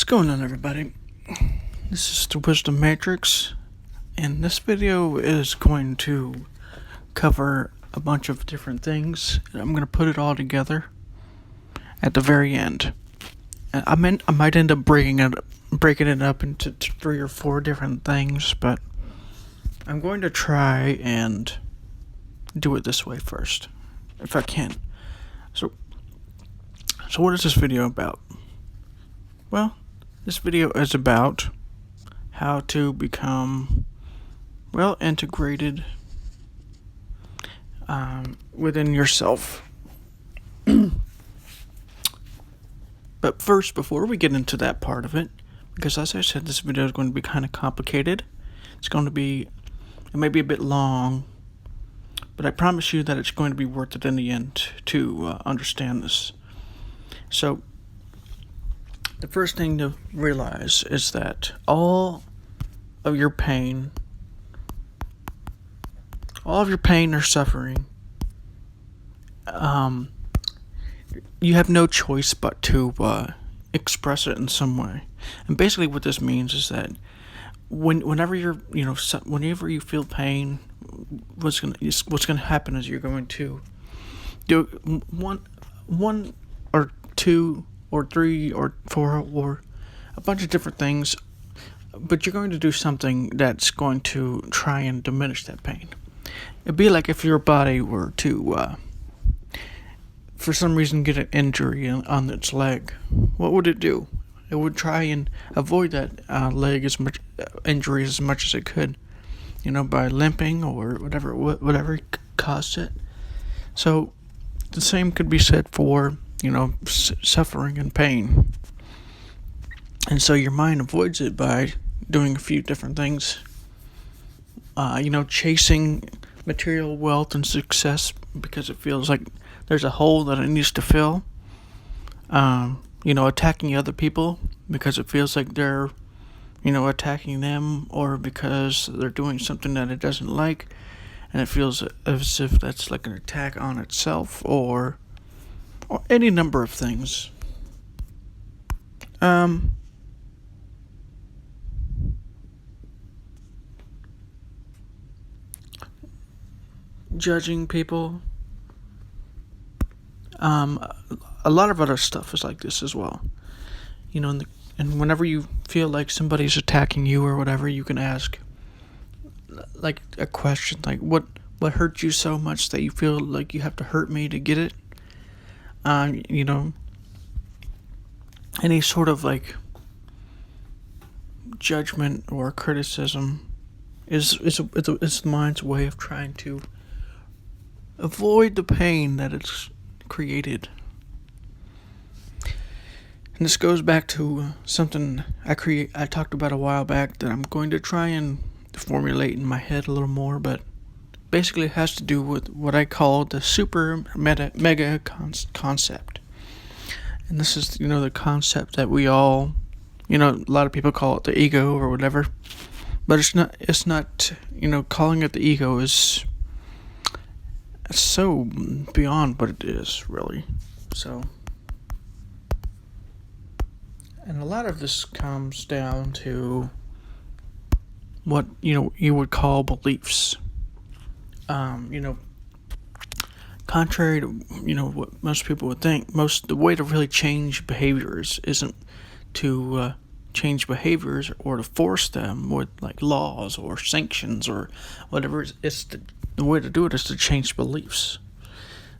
What's going on, everybody? This is the Wisdom Matrix, and this video is going to cover a bunch of different things. I'm going to put it all together at the very end. I might end up breaking it up into 3 or 4 different things, but I'm going to try and do it this way first, if I can. So what is this video about? Well, this video is about how to become well integrated within yourself. But first, before we get into that part of it, because as I said, this video is going to be kind of complicated. It may be a bit long, but I promise you that it's going to be worth it in the end to understand this. So, the first thing to realize is that all of your pain or suffering, you have no choice but to express it in some way. And basically, what this means is that whenever you feel pain, what's gonna happen is you're going to do one or two or 3 or 4 or a bunch of different things, but you're going to do something that's going to try and diminish that pain. It'd be like if your body were to for some reason get an injury on its leg. What would it do? It would try and avoid that injury as much as it could, by limping or whatever caused it. So the same could be said for suffering and pain. And so your mind avoids it by doing a few different things. Chasing material wealth and success because it feels like there's a hole that it needs to fill. Attacking other people because it feels like they're, attacking them, or because they're doing something that it doesn't like, and it feels as if that's like an attack on itself, or any number of things. Judging people. A lot of other stuff is like this as well. And whenever you feel like somebody's attacking you or whatever, you can ask like a question like, what hurt you so much that you feel like you have to hurt me to get it? Any sort of like judgment or criticism is the mind's way of trying to avoid the pain that it's created. And this goes back to something I talked about a while back that I'm going to try and formulate in my head a little more, but basically it has to do with what I call the super mega concept. And this is, the concept that we all, a lot of people call it the ego or whatever. But it's not, calling it the ego is so beyond what it is, really. So, and a lot of this comes down to what, you would call beliefs. Contrary to, what most people would think, the way to really change behaviors isn't to change behaviors or to force them with like laws or sanctions or whatever. The way to do it is to change beliefs.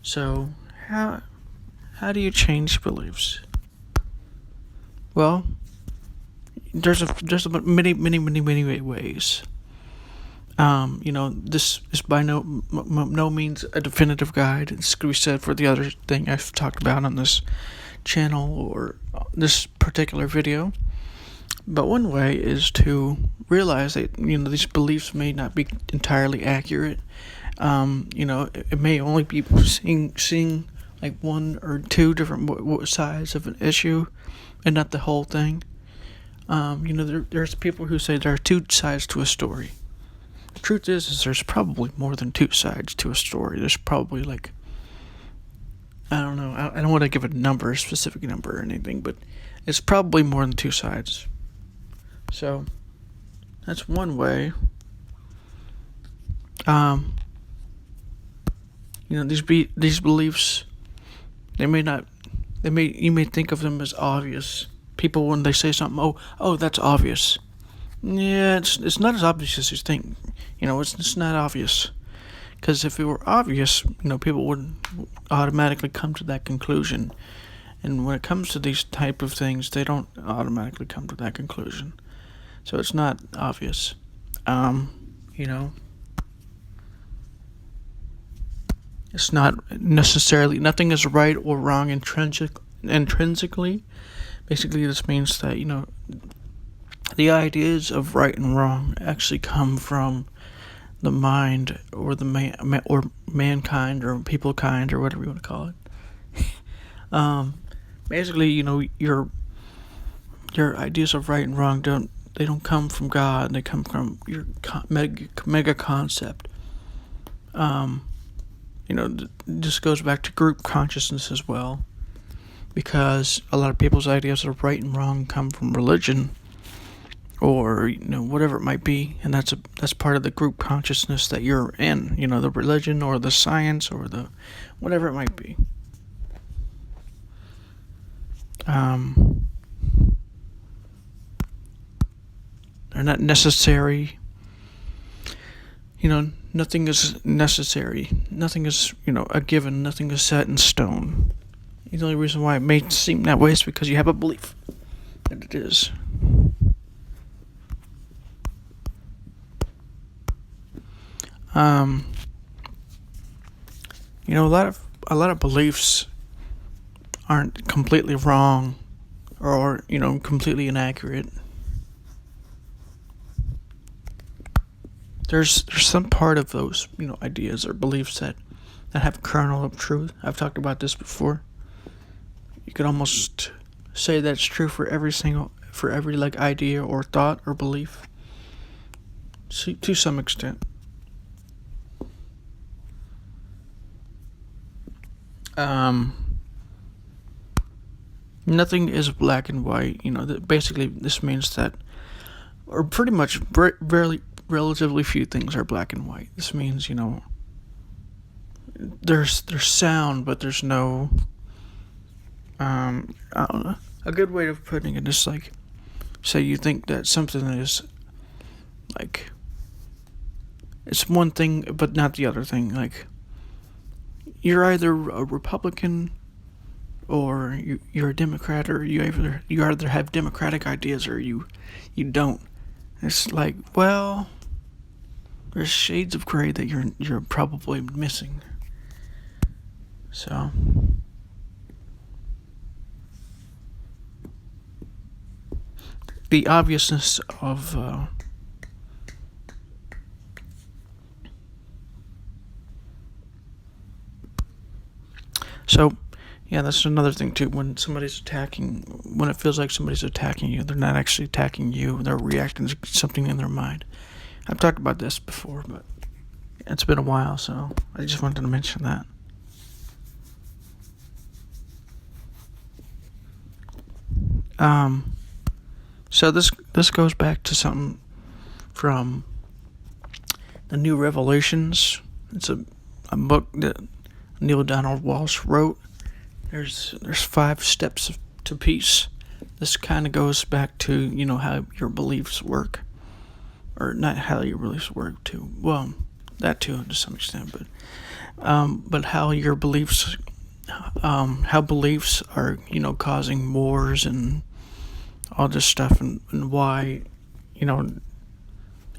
So how do you change beliefs? Well, there's many ways. This is by no means a definitive guide. It's going to be said for the other thing I've talked about on this channel or this particular video. But one way is to realize that, these beliefs may not be entirely accurate. It may only be seeing like 1 or 2 different sides of an issue and not the whole thing. There's people who say there are 2 sides to a story. The truth is there's probably more than 2 sides to a story. There's probably like, I don't know, I don't want to give a specific number or anything, but it's probably more than two sides. So that's one way. Um, these beliefs, they may not, you may think of them as obvious. People, when they say something, oh, that's obvious. Yeah, it's not as obvious as you think. It's not obvious. Because if it were obvious, people would automatically come to that conclusion. And when it comes to these type of things, they don't automatically come to that conclusion. So it's not obvious. You know, it's not necessarily, nothing is right or wrong intrinsically. Basically, this means that, the ideas of right and wrong actually come from the mind, or or mankind, or people kind, or whatever you want to call it. Basically, your ideas of right and wrong don't come from God. They come from your mega concept. This goes back to group consciousness as well, because a lot of people's ideas of right and wrong come from religion, or whatever it might be, and that's part of the group consciousness that you're in. The religion or the science or the whatever it might be. They're not necessary. Nothing is necessary. Nothing is a given. Nothing is set in stone. The only reason why it may seem that way is because you have a belief that it is. A lot of beliefs aren't completely wrong, or completely inaccurate. There's some part of those ideas or beliefs that have a kernel of truth. I've talked about this before. You could almost say that's true for every idea or thought or belief, to some extent. Nothing is black and white. Basically this means that, or pretty much relatively few things are black and white. This means, there's sound, but there's no, I don't know. A good way of putting it is like, say you think that something is like, it's one thing but not the other thing. Like, you're either a Republican or you're a Democrat, or you either have Democratic ideas or you don't. It's like, well, there's shades of gray that you're probably missing. So the obviousness of yeah, that's another thing too. When it feels like somebody's attacking you, they're not actually attacking you. They're reacting to something in their mind. I've talked about this before, but it's been a while, so I just wanted to mention that. So this goes back to something from the New Revelations. It's a book that Neil Donald Walsh wrote. There's 5 steps to peace. This kind of goes back to how your beliefs work, or not how your beliefs work too. Well, that too to some extent, but how your beliefs, how beliefs are causing wars and all this stuff, and why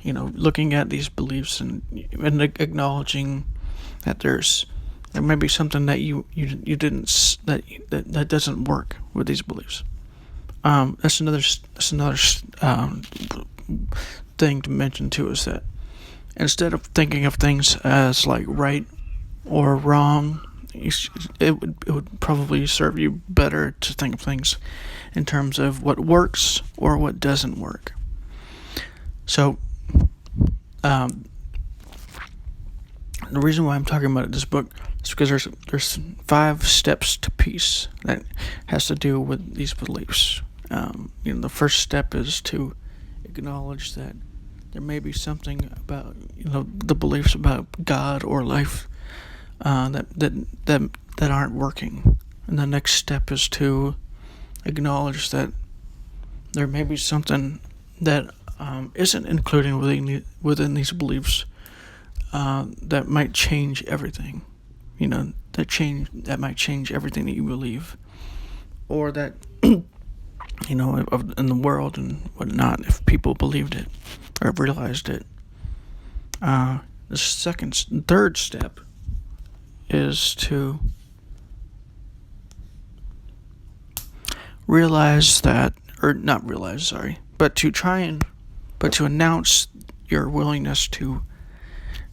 looking at these beliefs and acknowledging that there may be something that you didn't, that doesn't work with these beliefs. That's another thing to mention too, is that instead of thinking of things as like right or wrong, it would probably serve you better to think of things in terms of what works or what doesn't work. So the reason why I'm talking about this book is because there's 5 steps to peace that has to do with these beliefs. The first step is to acknowledge that there may be something about the beliefs about God or life that aren't working, and the next step is to acknowledge that there may be something that isn't included within these beliefs that might change everything. That might change everything that you believe, or that in the world and whatnot, if people believed it or realized it. The third step is to realize that, or not realize, sorry, but to announce your willingness to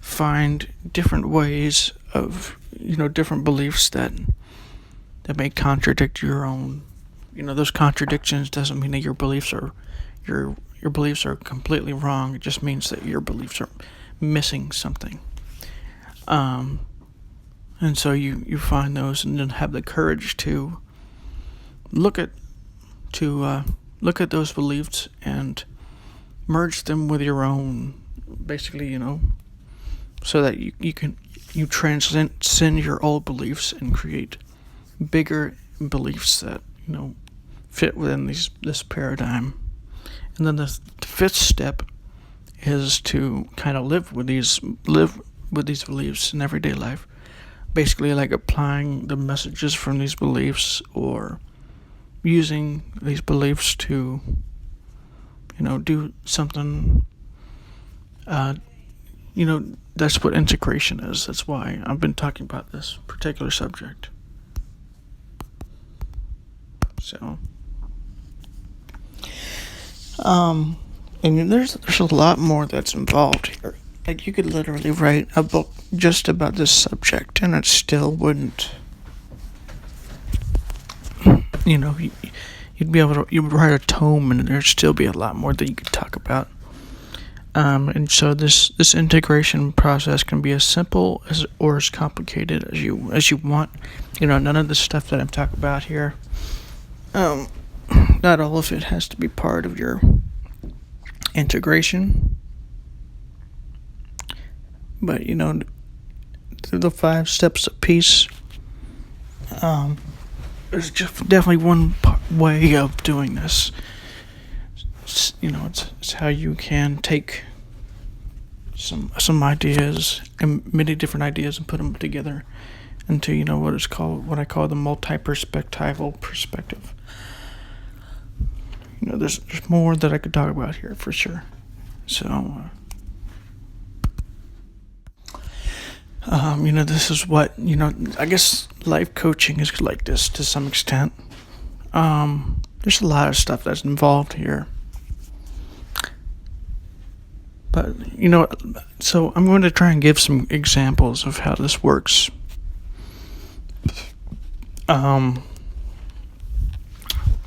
find different ways of, different beliefs that may contradict your own. Those contradictions doesn't mean that your beliefs are completely wrong. It just means that your beliefs are missing something. And so you find those, and then have the courage to look at those beliefs and merge them with your own, basically, so that you transcend your old beliefs and create bigger beliefs that fit within this paradigm. And then the fifth step is to kind of live with these beliefs in everyday life, basically like applying the messages from these beliefs, or using these beliefs to do something. That's what integration is. That's why I've been talking about this particular subject. So, and there's a lot more that's involved here. Like, you could literally write a book just about this subject, and it still wouldn't. You'd write a tome, and there'd still be a lot more that you could talk about. And so this integration process can be as simple or as complicated as you want. None of the stuff that I'm talking about here. Not all of it has to be part of your integration, but through the 5 steps of peace, there's just definitely one way of doing this. It's how you can take some ideas, and many different ideas, and put them together into what I call the multi-perspectival perspective. There's more that I could talk about here for sure. So, this is what I guess life coaching is like this to some extent. There's a lot of stuff that's involved here. But, so I'm going to try and give some examples of how this works.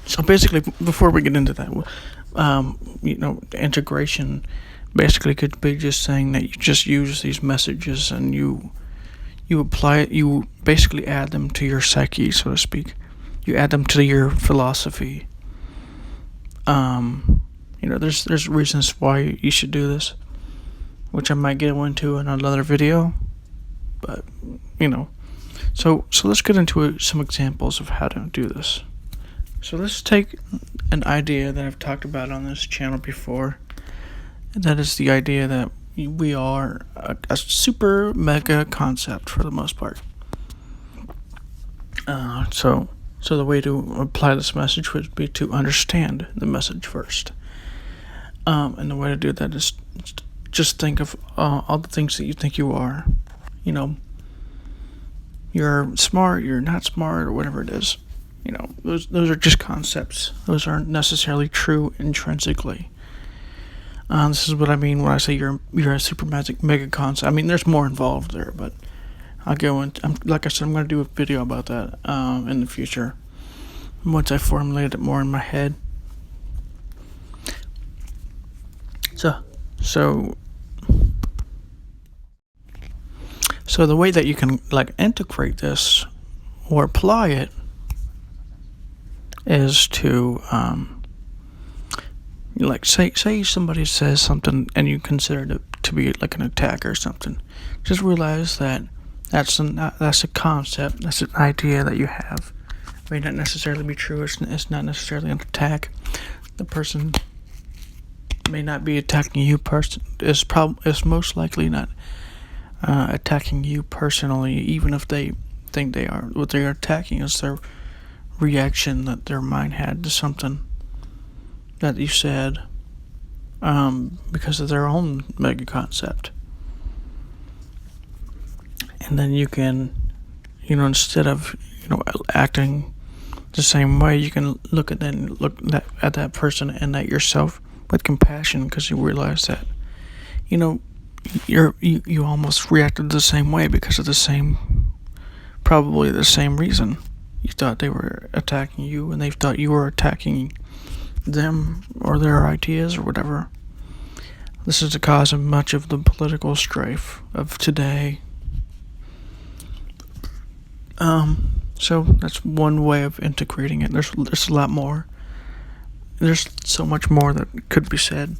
So basically, before we get into that, integration basically could be just saying that you just use these messages and you apply it, you basically add them to your psyche, so to speak. You add them to your philosophy. There's reasons why you should do this, which I might get into in another video. But so let's get into some examples of how to do this. So let's take an idea that I've talked about on this channel before. That is the idea that we are a super mega concept for the most part. So the way to apply this message would be to understand the message first. And the way to do that is just think of all the things that you think you are. You're smart, you're not smart, or whatever it is. Those are just concepts. Those aren't necessarily true intrinsically. This is what I mean when I say you're a super mega concept. I mean, there's more involved there, but I'll go into. Like I said, I'm going to do a video about that in the future once I formulate it more in my head. So the way that you can integrate this or apply it is to Like say somebody says something and you consider it to be like an attack or something. Just realize that that's a concept, that's an idea that you have. It may not necessarily be true. It's not necessarily an attack. The person may not be attacking you is most likely not attacking you personally, even if they think they are. What they are attacking is their reaction that their mind had to something that you said, because of their own mega concept. And then you can, instead of acting the same way, you can look at that person and at yourself with compassion, because you realize that you almost reacted the same way because of probably the same reason. You thought they were attacking you, and they thought you were attacking them or their ideas or whatever. This is the cause of much of the political strife of today. So that's one way of integrating it. There's a lot more. There's so much more that could be said.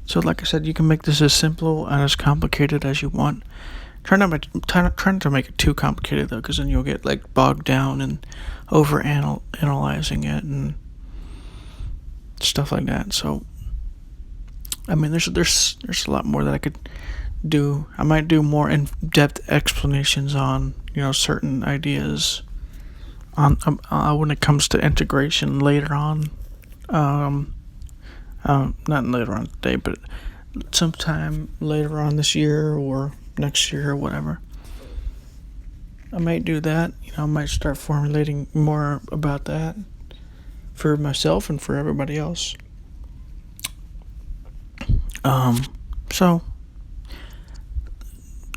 So, like I said, you can make this as simple and as complicated as you want. Try not to make it too complicated, though, because then you'll get bogged down and over analyzing it and stuff like that. So, I mean, there's a lot more that I could do. I might do more in-depth explanations on certain ideas on when it comes to integration later on. Not later on today, but sometime later on this year or next year or whatever. I might do that. I might start formulating more about that for myself and for everybody else. So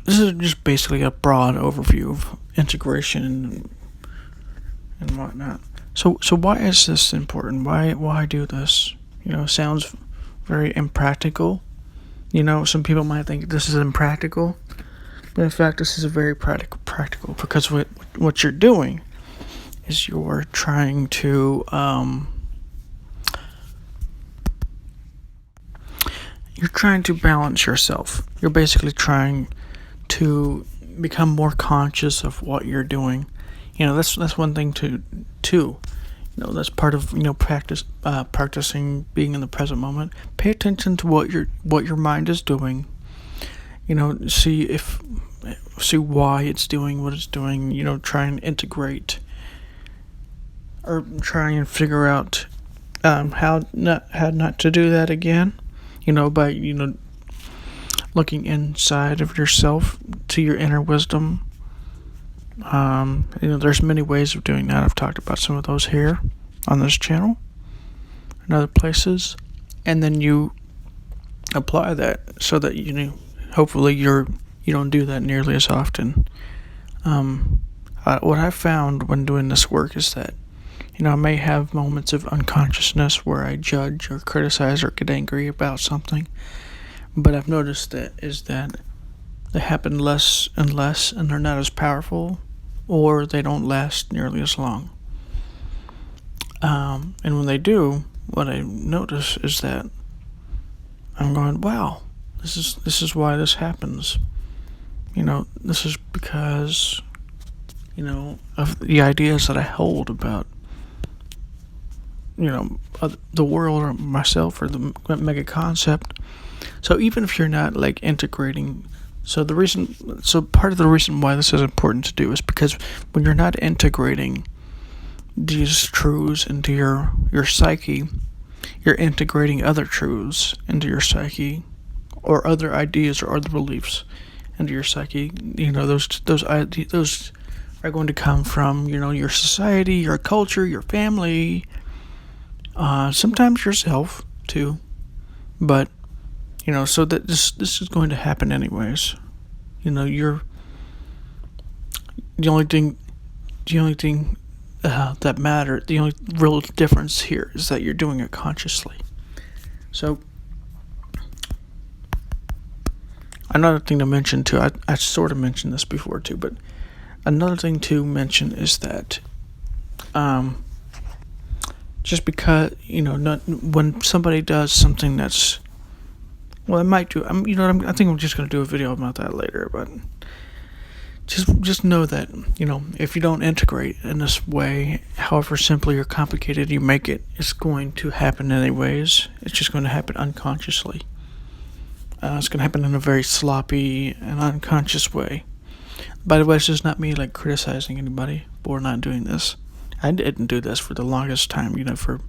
this is just basically a broad overview of integration and whatnot. So why is this important? Why do this? Sounds very impractical. Some people might think this is impractical, but in fact, this is a very practical, because what you're doing is you're trying to balance yourself. You're basically trying to become more conscious of what you're doing. That's one thing too. That's part of practicing being in the present moment. Pay attention to what your mind is doing. See why it's doing what it's doing. Try and integrate, or try and figure out how not to do that again. By looking inside of yourself to your inner wisdom. There's many ways of doing that. I've talked about some of those here on this channel and other places, and then you apply that so that hopefully you don't do that nearly as often. What I found when doing this work is that I may have moments of unconsciousness where I judge or criticize or get angry about something, but I've noticed that they happen less and less, and they're not as powerful, or they don't last nearly as long. And when they do, what I notice is that I'm going, wow, this is why this happens. This is because of the ideas that I hold about the world or myself or the mega concept. So even if you're not integrating, so part of the reason why this is important to do is because when you're not integrating these truths into your psyche, you're integrating other truths into your psyche, or other ideas or other beliefs into your psyche. Those are going to come from your society, your culture, your family, sometimes yourself too, but so that this is going to happen anyways. You're the only thing that matters. The only real difference here is that you're doing it consciously. So another thing to mention too, I sort of mentioned this before too, but another thing to mention is that just because, not when somebody does something that's, well, I might do. I think I'm just gonna do a video about that later. But just know that, if you don't integrate in this way, however simple or complicated you make it, it's going to happen anyways. It's just going to happen unconsciously. It's going to happen in a very sloppy and unconscious way. By the way, this is not me criticizing anybody for not doing this. I didn't do this for the longest time, for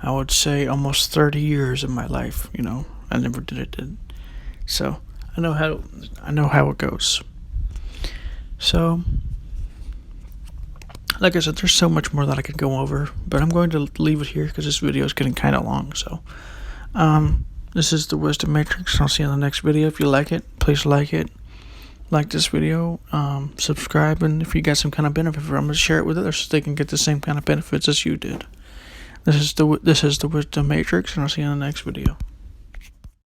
I would say almost 30 years of my life. I never did it. So I know how it goes. So, like I said, there's so much more that I could go over, but I'm going to leave it here because this video is getting kind of long. So, this is the Wisdom Matrix. I'll see you in the next video. If you like it, please like it. Like this video, subscribe, and if you got some kind of benefit from it, share it with others so they can get the same kind of benefits as you did. This is the Wisdom Matrix, and I'll see you in the next video.